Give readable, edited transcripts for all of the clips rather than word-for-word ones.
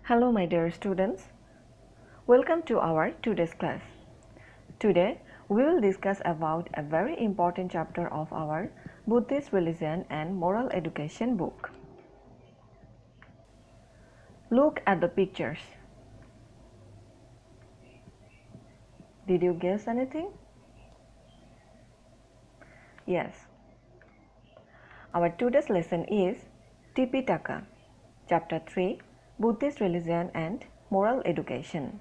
Hello my dear students, welcome to our today's class. Today we will discuss about a very important chapter of our Buddhist religion and moral education book. Look at the pictures. Did you guess anything? Yes. Our today's lesson is Tipitaka, chapter 3, Buddhist religion and moral education.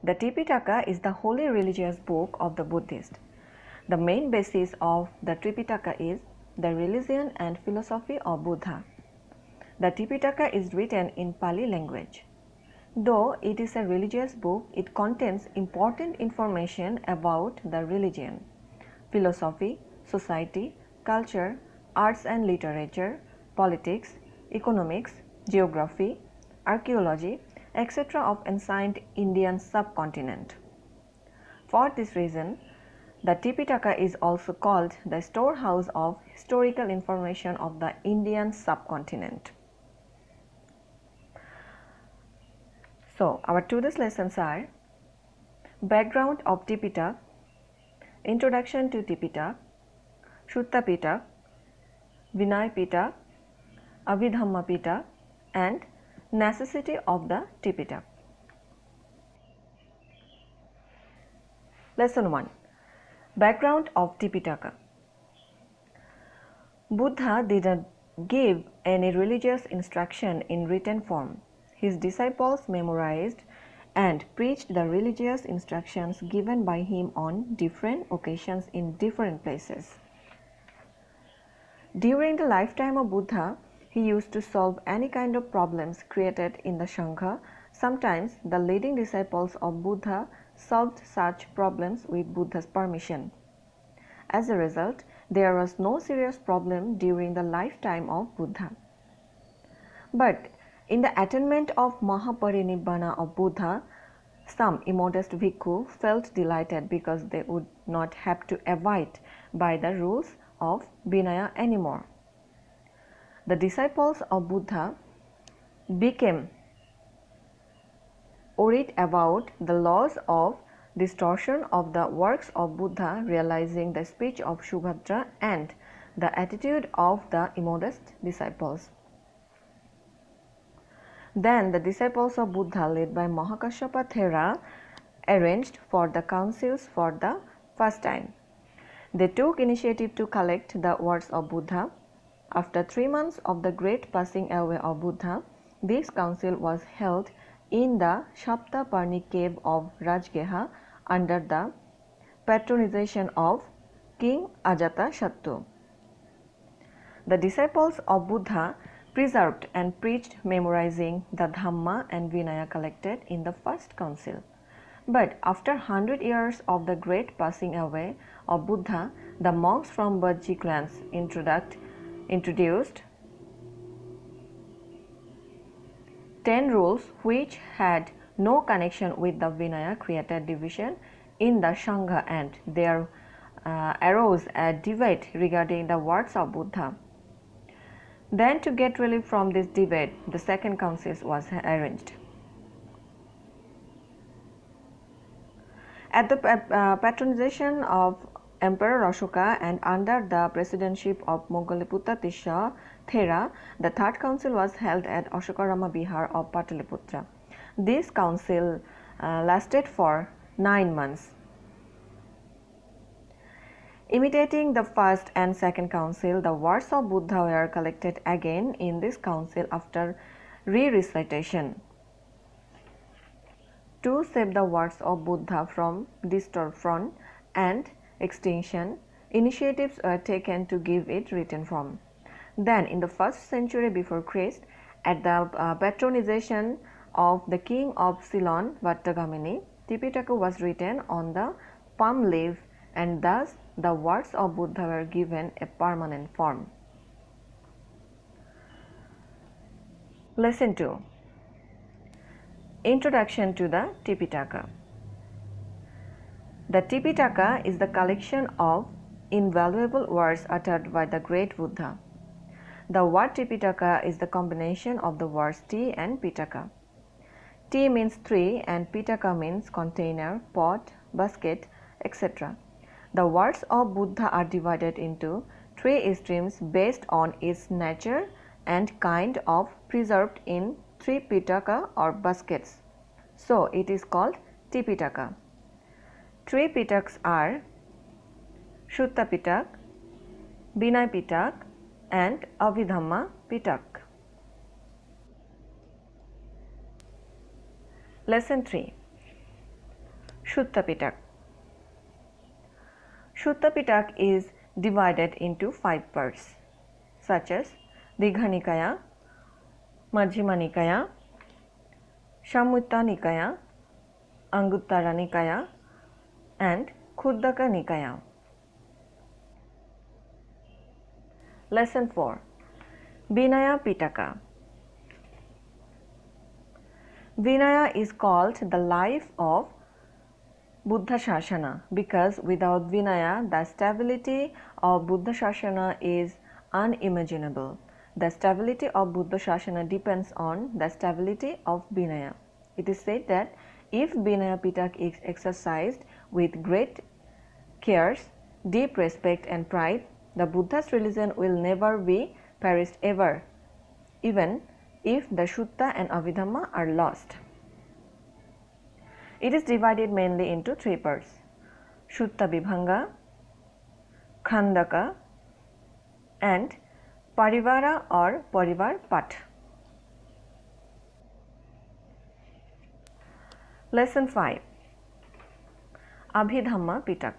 The Tipitaka is the holy religious book of the Buddhist. The main basis of the Tripitaka is the religion and philosophy of Buddha. The Tipitaka is written in Pali language. Though it is a religious book, it contains important information about the religion, philosophy, society, culture, arts and literature, politics, economics, geography, archaeology, etc. of ancient Indian subcontinent. For this reason, the Tipitaka is also called the storehouse of historical information of the Indian subcontinent. So, our today's lessons are background of Tipitaka, introduction to Tipitaka, Sutta Pitaka, Vinaya Pitaka, Abhidhamma Pitaka, and necessity of the Tipitaka. Lesson 1. Background of Tipitaka. Buddha did not give any religious instruction in written form. His disciples memorized and preached the religious instructions given by him on different occasions in different places. During the lifetime of Buddha, he used to solve any kind of problems created in the Sangha. Sometimes the leading disciples of Buddha solved such problems with Buddha's permission. As a result, there was no serious problem during the lifetime of Buddha. But in the attainment of Mahaparinibbana of Buddha, some immodest bhikkhu felt delighted because they would not have to abide by the rules of Vinaya anymore. The disciples of Buddha became worried about the loss of distortion of the works of Buddha, realizing the speech of Subhadra and the attitude of the immodest disciples. Then the disciples of Buddha, led by Mahakashyapa Thera, arranged for the councils for the first time. They took initiative to collect the words of Buddha. After 3 months of the great passing away of Buddha, this council was held in the Shaptaparni cave of Rajgeha under the patronization of King Ajatasattu. The disciples of Buddha preserved and preached, memorizing the Dhamma and Vinaya collected in the first council. But after 100 years of the great passing away of Buddha, the monks from Bajji clans introduced 10 rules which had no connection with the Vinaya, created division in the Sangha, and there arose a debate regarding the words of Buddha. Then, to get relief from this debate, the second council was arranged. At the patronization of Emperor Ashoka and under the presidency of Moggaliputta Tisha Thera, the third council was held at Ashokarama Bihar of Pataliputra. This council lasted for 9 months. Imitating the first and second council, the words of Buddha were collected again in this council after re-recitation. To save the words of Buddha from distortion and extinction, initiatives were taken to give it written form. Then, in the 1st century before Christ, at the patronization of the king of Ceylon, Vattagamini, Tipitaka was written on the palm leaf, and thus the words of Buddha were given a permanent form. Lesson 2. Introduction to the Tipitaka. The Tipitaka is the collection of invaluable words uttered by the great Buddha. The word Tripitaka is the combination of the words T and Pitaka. T means three and Pitaka means container, pot, basket, etc. The words of Buddha are divided into three streams based on its nature and kind of preserved in three Pitaka or baskets. So it is called Tipitaka. Three Pitaks are Shutta Pitak, Binay Pitak and Abhidhamma Pitak. Lesson 3. Shutta Pitak. Shutta Pitak is divided into 5 parts such as Digha Nikaya, Majjhima Nikaya, Samyutta Nikaya, Anguttara Nikaya and Khuddaka Nikaya. Lesson 4. Vinaya Pitaka. Vinaya is called the life of Buddha Shasana because without Vinaya, the stability of Buddha Shasana is unimaginable. The stability of Buddha Shasana depends on the stability of Vinaya. It is said that if Vinaya Pitak is exercised with great cares, deep respect and pride, the Buddha's religion will never be perished ever, even if the Shutta and Abhidhamma are lost. It is divided mainly into 3 parts: Shutta Vibhanga, Khandaka and Parivara or Parivar Pat. Lesson 5. Abhidhamma Pitak.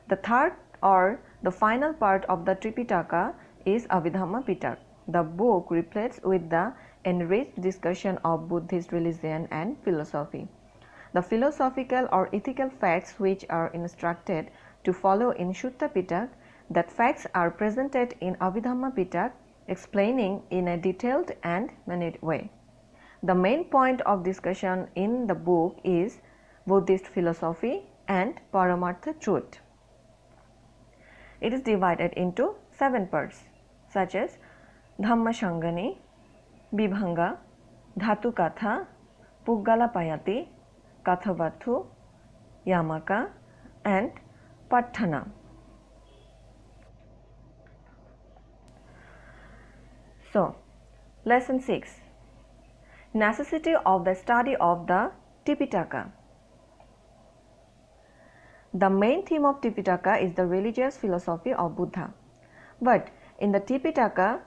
The third or the final part of the Tripitaka is Abhidhamma Pitak. The book repletes with the enriched discussion of Buddhist religion and philosophy. The philosophical or ethical facts which are instructed to follow in Shutta Pitak, that facts are presented in Abhidhamma Pitak, explaining in a detailed and minute way. The main point of discussion in the book is Buddhist philosophy and Paramartha truth. It is divided into 7 parts such as Dhamma Shangani, Vibhanga, Dhatu Katha, Puggala Payati, Kathavathu, Yamaka and Patthana. So, Lesson 6. Necessity of the study of the Tipitaka. The main theme of Tipitaka is the religious philosophy of Buddha. But in the Tipitaka,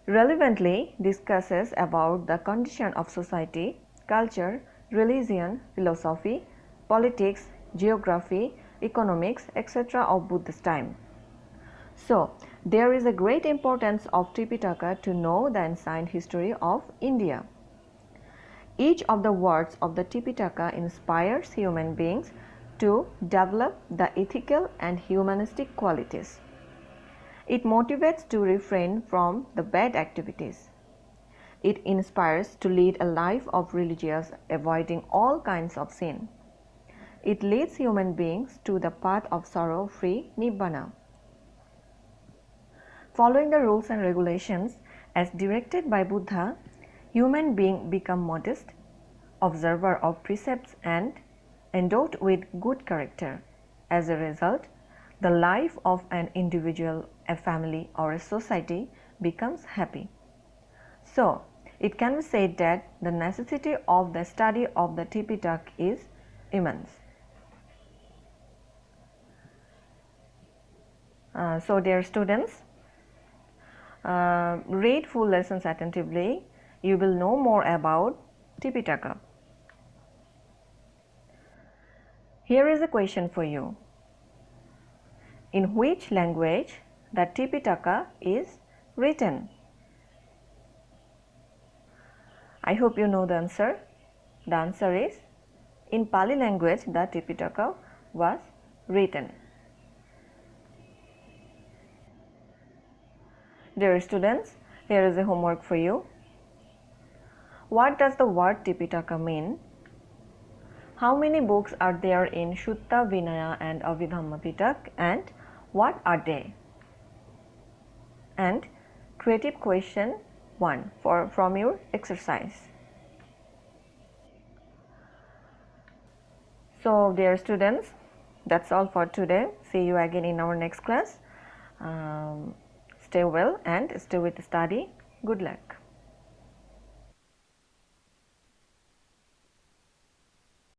relevantly discusses about the condition of society, culture, religion, philosophy, politics, geography, economics, etc. of Buddha's time. So, there is a great importance of Tipitaka to know the ancient history of India. Each of the words of the Tipitaka inspires human beings to develop the ethical and humanistic qualities. It motivates to refrain from the bad activities. It inspires to lead a life of religious, avoiding all kinds of sin. It leads human beings to the path of sorrow-free Nibbana. Following the rules and regulations as directed by Buddha, human beings become modest, observer of precepts and endowed with good character. As a result, the life of an individual, a family or a society becomes happy. So, it can be said that the necessity of the study of the Tipitaka is immense. So dear students, read full lessons attentively. You will know more about Tipitaka. Here is a question for you. In which language the Tipitaka is written? I hope you know the answer. The answer is, in Pali language the Tipitaka was written. Dear students, here is a homework for you. What does the word Tipitaka mean? How many books are there in Shutta, Vinaya and Abhidhamma Pitak, and what are they? and creative question 1 from your exercise. So dear students, that's all for today. See you again in our next class. Stay well and stay with study. Good luck.